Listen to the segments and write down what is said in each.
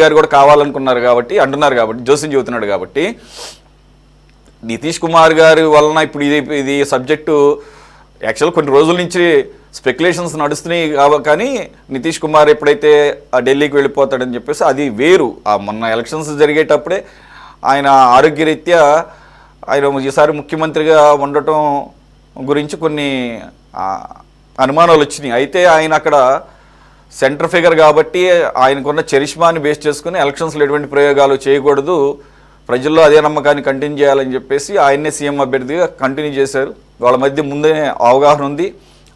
గారు కూడా కావాలనుకున్నారు కాబట్టి అంటున్నారు కాబట్టి జోసిన్ చెబుతున్నాడు కాబట్టి నితీష్ కుమార్ గారి వలన ఇప్పుడు ఇది సబ్జెక్టు యాక్చువల్ కొన్ని రోజుల నుంచి స్పెక్యులేషన్స్ నడుస్తున్నాయి కానీ నితీష్ కుమార్ ఎప్పుడైతే ఆ ఢిల్లీకి వెళ్ళిపోతాడని చెప్పేసి అది వేరు. ఆ మొన్న ఎలక్షన్స్ జరిగేటప్పుడే ఆయన ఆరోగ్యరీత్యా ఆయన ఈసారి ముఖ్యమంత్రిగా ఉండటం గురించి కొన్ని అనుమానాలు వచ్చినాయి. అయితే ఆయన అక్కడ సెంటర్ ఫిగర్ కాబట్టి ఆయనకున్న చరిష్మాని బేస్ చేసుకుని ఎలక్షన్స్లో ఎటువంటి ప్రయోగాలు చేయకూడదు, ప్రజల్లో అదే నమ్మకాన్ని కంటిన్యూ చేయాలని చెప్పేసి ఆయన్నే సీఎం అభ్యర్థిగా కంటిన్యూ చేశారు. వాళ్ళ మధ్య ముందే అవగాహన ఉంది.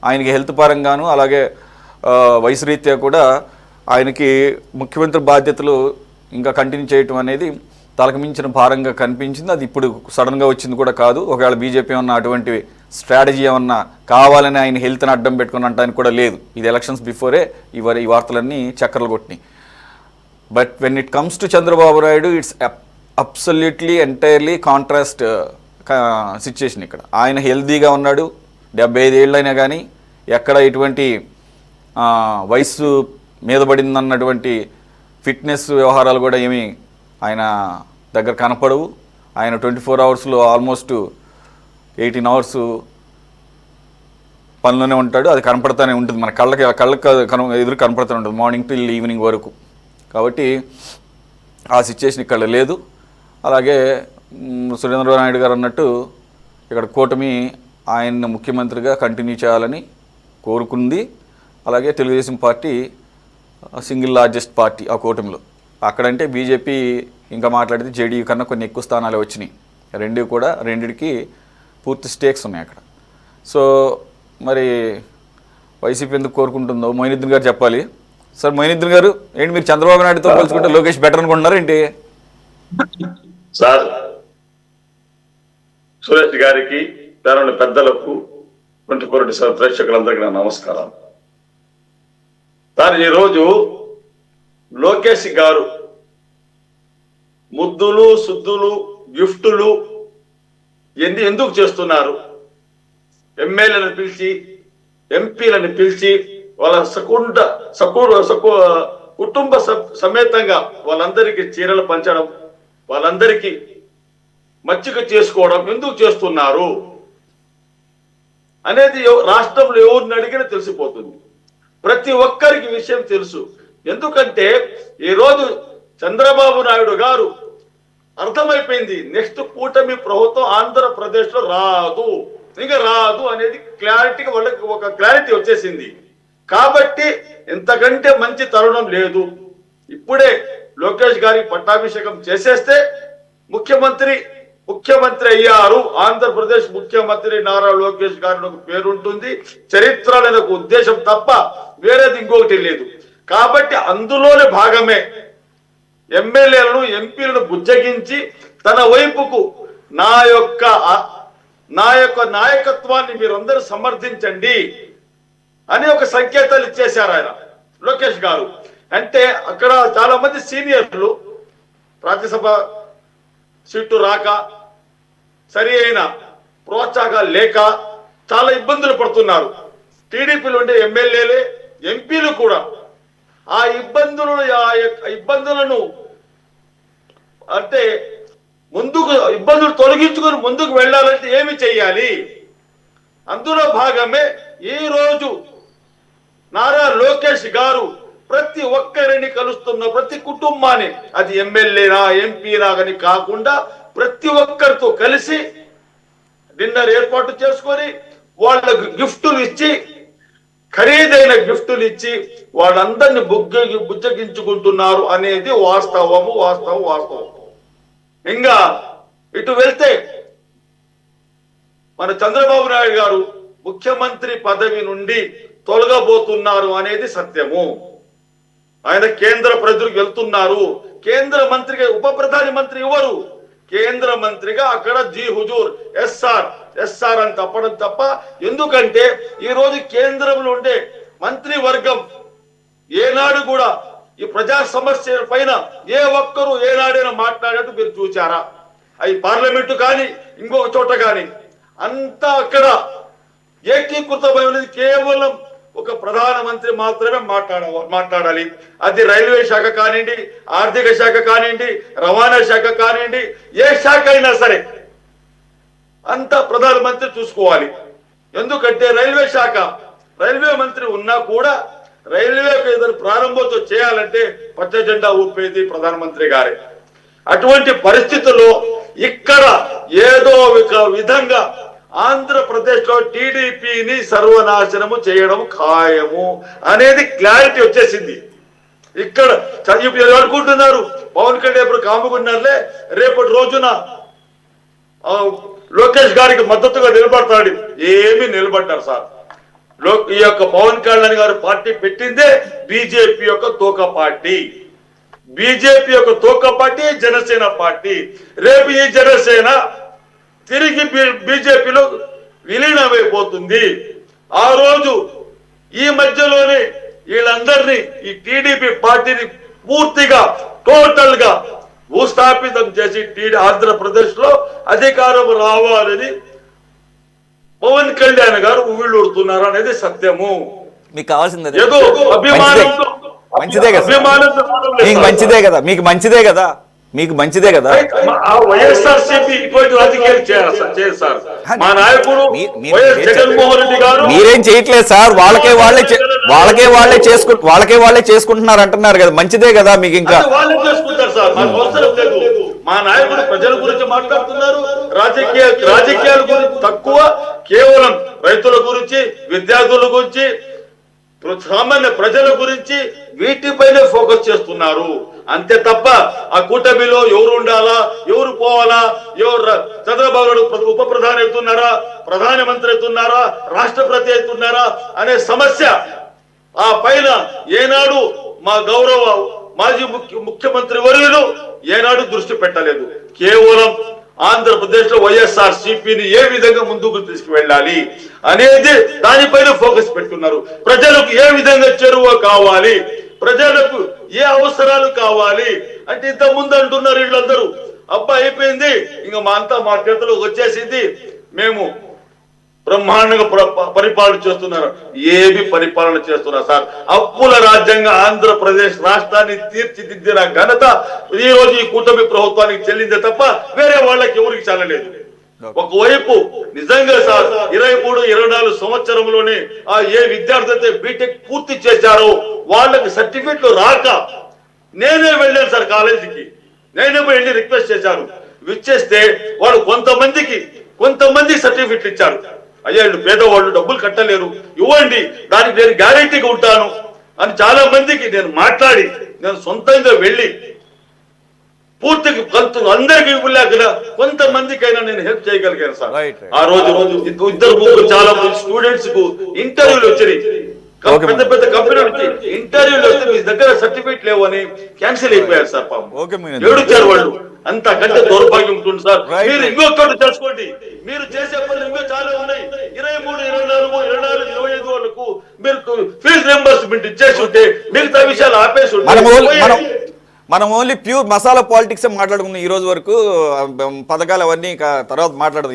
ఆయనకి హెల్త్ పరంగాను అలాగే వయసు రీత్యా కూడా ఆయనకి ముఖ్యమంత్రి బాధ్యతలు ఇంకా కంటిన్యూ చేయటం అనేది తలకు మించిన భారంగా కనిపించింది. అది ఇప్పుడు సడన్గా వచ్చింది కూడా కాదు. ఒకవేళ బీజేపీ ఏమన్నా అటువంటి స్ట్రాటజీ ఏమన్నా కావాలని ఆయన హెల్త్ని అడ్డం పెట్టుకుని అంటానికి కూడా లేదు. ఇది ఎలక్షన్స్ బిఫోరే ఈ వార్తలన్నీ చక్కర్లు కొట్టినాయి. But when it comes to Chandrababu Naidu it's absolutely entirely contrast situation. ఇక్కడ ఆయన హెల్తీగా ఉన్నాడు, 75 ఏళ్ళైనా కానీ ఎక్కడ ఎటువంటి వయసు మీద పడిందన్నటువంటి ఫిట్నెస్ వ్యవహారాలు కూడా ఏమీ ఆయన దగ్గర కనపడవు. ఆయన 24 అవర్స్లో ఆల్మోస్ట్ 18 అవర్స్ పనిలోనే ఉంటాడు. అది కనపడుతూనే ఉంటుంది, మన కళ్ళకి ఎదురు కనపడుతూనే ఉంటుంది మార్నింగ్ టు ఈవినింగ్ వరకు. కాబట్టి ఆ సిచ్యుయేషన్ ఇక్కడ లేదు. అలాగే సురేంద్రబాబు నాయుడు గారు అన్నట్టు ఇక్కడ కూటమి ఆయన్ని ముఖ్యమంత్రిగా కంటిన్యూ చేయాలని కోరుకుంది. అలాగే Telugu Desam party single largest party ఆ కూటమిలో. అక్కడంటే బీజేపీ ఇంకా మాట్లాడితే జేడీయూ కన్నా కొన్ని ఎక్కువ స్థానాలు వచ్చినాయి. రెండిటికి పూర్తి స్టేక్స్ ఉన్నాయి అక్కడ. సో మరి వైసీపీ ఎందుకు కోరుకుంటుందో మొయినుద్దీన్ గారు చెప్పాలి. సార్ మొయినుద్దీన్ గారు, ఏంటి మీరు చంద్రబాబు నాయుడుతో పోల్చుకుంటే లోకేష్ బెటర్ అనుకుంటున్నారు ఏంటి? సార్, సురేష్ గారికి, పెద్దలకు, 24 ప్రేక్షకులందరికీ నా నమస్కారం. సార్, ఈరోజు లోకేష్ గారు ముద్దులు సుద్దులు గిఫ్టులు ఎందుకు చేస్తున్నారు? ఎమ్మెల్యేలను పిలిచి ఎంపీలను పిలిచి వాళ్ళ కుటుంబ సమేతంగా వాళ్ళందరికీ చీరలు పంచడం, వాళ్ళందరికీ మచ్చిక చేసుకోవడం ఎందుకు చేస్తున్నారు అనేది రాష్ట్రంలో ఎవరిని అడిగినా తెలిసిపోతుంది. ప్రతి ఒక్కరికి విషయం తెలుసు. ఎందుకంటే ఈరోజు చంద్రబాబు నాయుడు గారు అర్థమైపోయింది, నెక్స్ట్ కూటమి ప్రభుత్వం ఆంధ్రప్రదేశ్ లో రాదు అనేది క్లారిటీగా వాళ్ళకి ఒక క్లారిటీ వచ్చేసింది. కాబట్టి ఇంతకంటే మంచి తరుణం లేదు. ఇప్పుడే లోకేష్ గారికి పట్టాభిషేకం చేసేస్తే ముఖ్యమంత్రి అయ్యారు. ఆంధ్రప్రదేశ్ ముఖ్యమంత్రి నారా లోకేష్ గారి ఒక పేరుంటుంది, చరిత్రలో ఒక ఉద్దేశం తప్ప వేరేది ఇంకొకటి లేదు. కాబట్టి అందులోనే భాగమే ఎమ్మెల్యేలను ఎంపీలను బుజ్జగించి తన వైపుకు నా యొక్క నాయకత్వాన్ని మీరందరూ సమర్థించండి అని ఒక సంకేతాలు ఇచ్చేశారు ఆయన లోకేష్ గారు. అంటే అక్కడ చాలా మంది సీనియర్లు రాజ్యసభ సీటు రాక, సరి అయిన ప్రోత్సాహాలు లేక చాలా ఇబ్బందులు పడుతున్నారు. టీడీపీలో ఉండే ఎమ్మెల్యేలే ఎంపీలు కూడా ఆ ఇబ్బందులను అంటే ఇబ్బందులు తొలగించుకొని ముందుకు వెళ్ళాలంటే ఏమి చెయ్యాలి? అందులో భాగమే ఈ రోజు నారా లోకేష్ గారు ప్రతి ఒక్కరిని కలుస్తున్న, ప్రతి కుటుంబాన్ని, అది ఎమ్మెల్యేనా ఎంపీనా అని కాకుండా ప్రతి ఒక్కరితో కలిసి డిన్నర్ ఏర్పాటు చేసుకొని వాళ్ళకు గిఫ్టులు ఇచ్చి, ఖరీదైన గిఫ్టులు ఇచ్చి వాళ్ళందరినీ బుజ్జగించుకుంటున్నారు అనేది వాస్తవం. ఇంకా ఇటు వెళ్తే మన చంద్రబాబు నాయుడు గారు ముఖ్యమంత్రి పదవి నుండి తొలగబోతున్నారు అనేది సత్యము. ఆయన కేంద్ర ప్రజలకు వెళ్తున్నారు. కేంద్ర మంత్రిగా ఉప ప్రధాని మంత్రి ఎవరు? కేంద్ర మంత్రిగా అక్కడ జీ హుజూర్ ఎస్ఆర్ అని తప్పడం తప్ప. ఎందుకంటే ఈ రోజు కేంద్రంలో ఉండే మంత్రివర్గం ఏనాడు కూడా ఈ ప్రజా సమస్యల పైన ఏ ఒక్కరు ఏనాడైనా మాట్లాడేట్టు మీరు చూచారా? అవి పార్లమెంటు కానీ ఇంకొక చోట కానీ అంతా అక్కడ ఏకీకృతమైనది కేవలం ఒక ప్రధానమంత్రి మాత్రమే మాట్లాడాలి. అది రైల్వే శాఖ కానివ్వండి, ఆర్థిక శాఖ కానివ్వండి, రవాణా శాఖ కానివ్వండి, ఏ శాఖ అయినా సరే అంతా ప్రధానమంత్రి చూసుకోవాలి. ఎందుకంటే రైల్వే మంత్రి ఉన్నా కూడా రైల్వేకి ఏదైనా ప్రారంభోత్సవం చేయాలంటే పచ్చ జెండా ఊపేది ప్రధానమంత్రి గారే. అటువంటి పరిస్థితుల్లో ఇక్కడ ఏదో ఒక విధంగా ఆంధ్రప్రదేశ్ లో టీడీపీని సర్వనాశనము చేయడం ఖాయము అనేది క్లారిటీ వచ్చేసింది. ఇక్కడ అనుకుంటున్నారు పవన్ కళ్యాణ్ ఇప్పుడు కాముకున్నారులే, రేపటి రోజున లోకేష్ గారికి మద్దతుగా నిలబడతాడు. ఏమీ నిలబడ్డారు సార్. ఈ యొక్క పవన్ కళ్యాణ్ గారు పార్టీ పెట్టిందే బీజేపీ యొక్క తోక పార్టీ. బీజేపీ యొక్క తోక పార్టీ జనసేన పార్టీ. రేపు ఈ జనసేన తిరిగి బీజేపీలో విలీనమైపోతుంది. ఆ రోజు ఈ మధ్యలోనే వీళ్ళందరినీ ఈ టీడీపీ పార్టీని పూర్తిగా టోటల్ గా భూస్థాపితం చేసి ఆంధ్రప్రదేశ్ లో అధికారం రావాలని పవన్ కళ్యాణ్ గారు ఊళ్ళూరుతున్నారు అనేది సత్యము. మీకు కావాల్సింది ఏదో అభిమానంతో మంచిదే కదా, మీకు మంచిదే కదా, మీకు మంచిదే కదా, మీకు మంచిదే కదా. వైఎస్ఆర్సీపీ ఇటువంటి రాజకీయాలు చేయాలి సార్. మా నాయకుడు వైఎస్ జగన్మోహన్ రెడ్డి గారు మీరేం చేయట్లేదు సార్. వాళ్ళకే వాళ్ళే చేసుకుంటున్నారు అంటున్నారు కదా, మంచిదే కదా. మీకు ఇంకా వాళ్ళే చేసుకుంటారు సార్, మాకు అవసరం లేదు. మా నాయకుడు ప్రజల గురించి మాట్లాడుతున్నారు. రాజకీయాల గురించి తక్కువ, కేవలం రైతుల గురించి, విద్యార్థుల గురించి, సామాన్య ప్రజల గురించి వీటిపైనే ఫోకస్ చేస్తున్నారు. అంతే తప్ప ఆ కూటమిలో ఎవరు ఉండాలా, ఎవరు పోవాలా, ఎవరు చంద్రబాబు నాయుడు ఉప ప్రధాని అవుతున్నారా, ప్రధానమంత్రి అవుతున్నారా, రాష్ట్రపతి అవుతున్నారా అనే సమస్య ఆ పైన ఏనాడు మా గౌరవ మాజీ ముఖ్యమంత్రి వర్యులు ఏనాడు దృష్టి పెట్టలేదు. కేవలం ఆంధ్రప్రదేశ్ లో వైఎస్ఆర్ సిపిని ఏ విధంగా ముందుకు తీసుకువెళ్ళాలి అనేది దానిపైన ఫోకస్ పెట్టున్నారు. ప్రజలకు ఏ విధంగా చేరువ కావాలి, ప్రజలకు ఏ అవసరాలు కావాలి అంటే ఇంత ముందు అంటున్నారు వీళ్ళందరూ. అబ్బా అయిపోయింది, ఇంకా మా అంతా మా చేతిలోకి వచ్చేసింది, మేము బ్రహ్మాండంగా పరిపాలన చేస్తున్నారు. ఏమి పరిపాలన చేస్తున్నారు సార్? అప్పుల రాజ్యంగా ఆంధ్రప్రదేశ్ రాష్ట్రాన్ని తీర్చిదిద్దిన ఘనత ఈ రోజు ఈ కూటమి ప్రభుత్వానికి చెల్లిందే తప్ప వేరే వాళ్ళకి ఎవరికి చెల్లలేదు. ఒకవైపు నిజంగా సార్ 23-24 సంవత్సరంలోనే ఆ ఏ విద్యార్థి అయితే బీటెక్ పూర్తి చేశారో వాళ్ళకి సర్టిఫికెట్లు రాక నేనే వెళ్ళాను సార్ కాలేజీకి. నేనే వెళ్ళి రిక్వెస్ట్ చేశాను. ఇచ్చేస్తే వాళ్ళు కొంతమంది సర్టిఫికెట్లు ఇచ్చారు. అయ్యా వీళ్ళు పేదవాళ్ళు డబ్బులు కట్టలేరు, ఇవ్వండి, దానికి నేను గ్యారెంటీగా ఉంటాను అని చాలా మందికి నేను మాట్లాడి నేను సొంతంగా వెళ్ళి పూర్తిగా అందరికీ ఇవ్వలేక కొంతమందికైనా నేను హెల్ప్ చేయగలిగాను సార్. ఆ రోజు ఇద్దరు చాలా మంది స్టూడెంట్స్ కు ఇంటర్వ్యూలు వచ్చినాయి. పెద్ద పెద్ద కంపెనీలకి ఇంటర్వ్యూలు వస్తే మీ దగ్గర సర్టిఫికేట్ లేవు అని క్యాన్సిల్ అయిపోయారు సార్. పాపం ఏడుచారు వాళ్ళు. అంతకంటే దౌర్భాగ్యం ఉంటుంది సార్. మీరు ఇంకొకటి తెలుసుకోండి, మీరు చేసే పనులు ఇంకా చాలా ఉన్నాయి. 23, 24, 25 వాళ్ళకు మీరు ఫీజు రింబర్స్మెంట్ ఇచ్చేసి ఉంటే మిగతా విషయాలు ఆపేసి ఉంటే మనం ఓన్లీ ప్యూర్ మసాలా పాలిటిక్స్ మాట్లాడుకున్నాం ఈ రోజు వరకు. పథకాలు అవన్నీ తర్వాత మాట్లాడదు.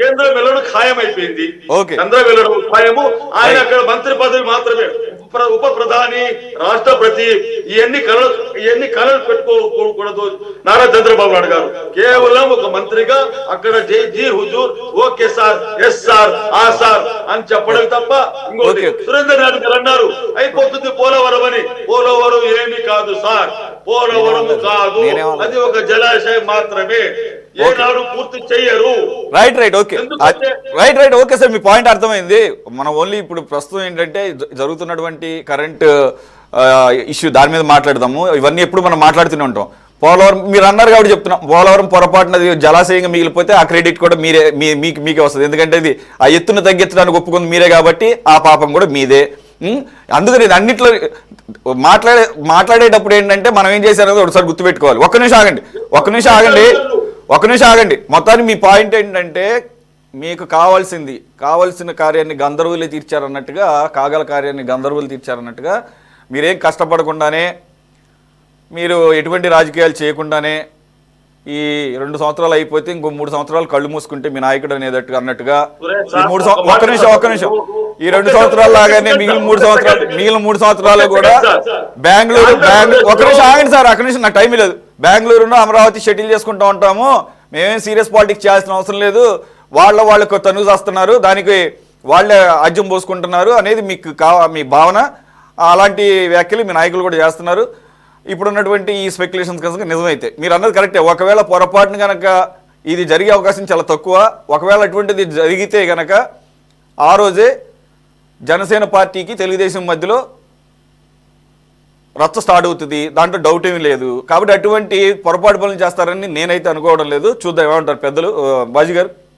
కేంద్రం వెళ్ళడం ఖాయం అయిపోయింది. చంద్ర వెళ్ళడం ఖాయము. ఆయన అక్కడ మంత్రి పదవి మాత్రమే, ఉప ప్రధాని, రాష్ట్రపతి ఇవన్నీ కళలు పెట్టుకోకూడదు నారా చంద్రబాబు నాయుడు గారు. కేవలం ఒక మంత్రిగా అక్కడ జీ హుజూర్, ఓకే సార్, ఎస్ సార్, ఆ సార్ అని చెప్పడం తప్ప ఇంకోటి. సురేందర్ నాయుడు గారు అన్నారు అయిపోతుంది పోలవరం అని. పోలవరం ఏమి కాదు సార్, పోలవరం కాదు, అది ఒక జలాశయం మాత్రమే. ఏనాడు పూర్తి చెయ్యరు. రైట్ ఓకే సార్, మీ పాయింట్ అర్థమైంది. మనం ఓన్లీ ఇప్పుడు ప్రస్తుతం ఏంటంటే జరుగుతున్నటువంటి కరెంట్ ఇష్యూ దాని మీద మాట్లాడదాము. ఇవన్నీ ఎప్పుడు మనం మాట్లాడుతూనే ఉంటాం. పోలవరం మీరు అన్నారు కాబట్టి చెప్తున్నాం. పోలవరం పొరపాటున జలాశయంగా మిగిలిపోతే ఆ క్రెడిట్ కూడా మీకే వస్తుంది. ఎందుకంటే ఇది ఆ ఎత్తును తగ్గించడానికి ఒప్పుకుంది మీరే కాబట్టి ఆ పాపం కూడా మీదే. అందుకని అన్నిట్లో మాట్లాడేటప్పుడు ఏంటంటే మనం ఏం చేశారో ఒకసారి గుర్తుపెట్టుకోవాలి. ఒక్క నిమిషం ఆగండి. మొత్తానికి మీ పాయింట్ ఏంటంటే మీకు కావాల్సిన కార్యాన్ని గంధర్వులే తీర్చారన్నట్టుగా, కాగల కార్యాన్ని గంధర్వులు తీర్చారన్నట్టుగా మీరేం కష్టపడకుండానే, మీరు ఎటువంటి రాజకీయాలు చేయకుండానే ఈ 2 సంవత్సరాలు అయిపోతే ఇంకో 3 సంవత్సరాలు కళ్ళు మూసుకుంటే మీ నాయకుడు అనేటట్టుగా అన్నట్టుగా ఈ ఒక్క నిమిషం ఈ 2 సంవత్సరాలు లాగానే మిగిలిన మూడు సంవత్సరాలు కూడా బెంగళూరు ఒక నిమిషం ఆగండి సార్, అక్కడి నుంచి నాకు టైం లేదు. బెంగళూరును అమరావతి షటిల్ చేసుకుంటూ ఉంటాము, మేమేం సీరియస్ పాలిటిక్స్ చేయాల్సిన అవసరం లేదు, వాళ్ళకు తనుగు చేస్తున్నారు, దానికి వాళ్ళే ఆజ్యం పోసుకుంటున్నారు అనేది మీకు మీ భావన. అలాంటి వ్యాఖ్యలు మీ నాయకులు కూడా చేస్తున్నారు. ఇప్పుడున్నటువంటి ఈ స్పెక్యులేషన్స్ కనుక నిజమైతే మీరు అన్నది కరెక్టే. ఒకవేళ పొరపాటున కనుక ఇది జరిగే అవకాశం చాలా తక్కువ. ఒకవేళ అటువంటిది జరిగితే కనుక ఆ రోజే జనసేన పార్టీకి తెలుగుదేశం మధ్యలో రచ్చ స్టార్ట్ అవుతుంది, దాంట్లో డౌట్ ఏమీ లేదు. కాబట్టి అటువంటి పొరపాటు పనులు చేస్తారని నేనైతే అనుకోవడం లేదు. చూద్దాం ఏమంటారు పెద్దలు. బాజీ గారు.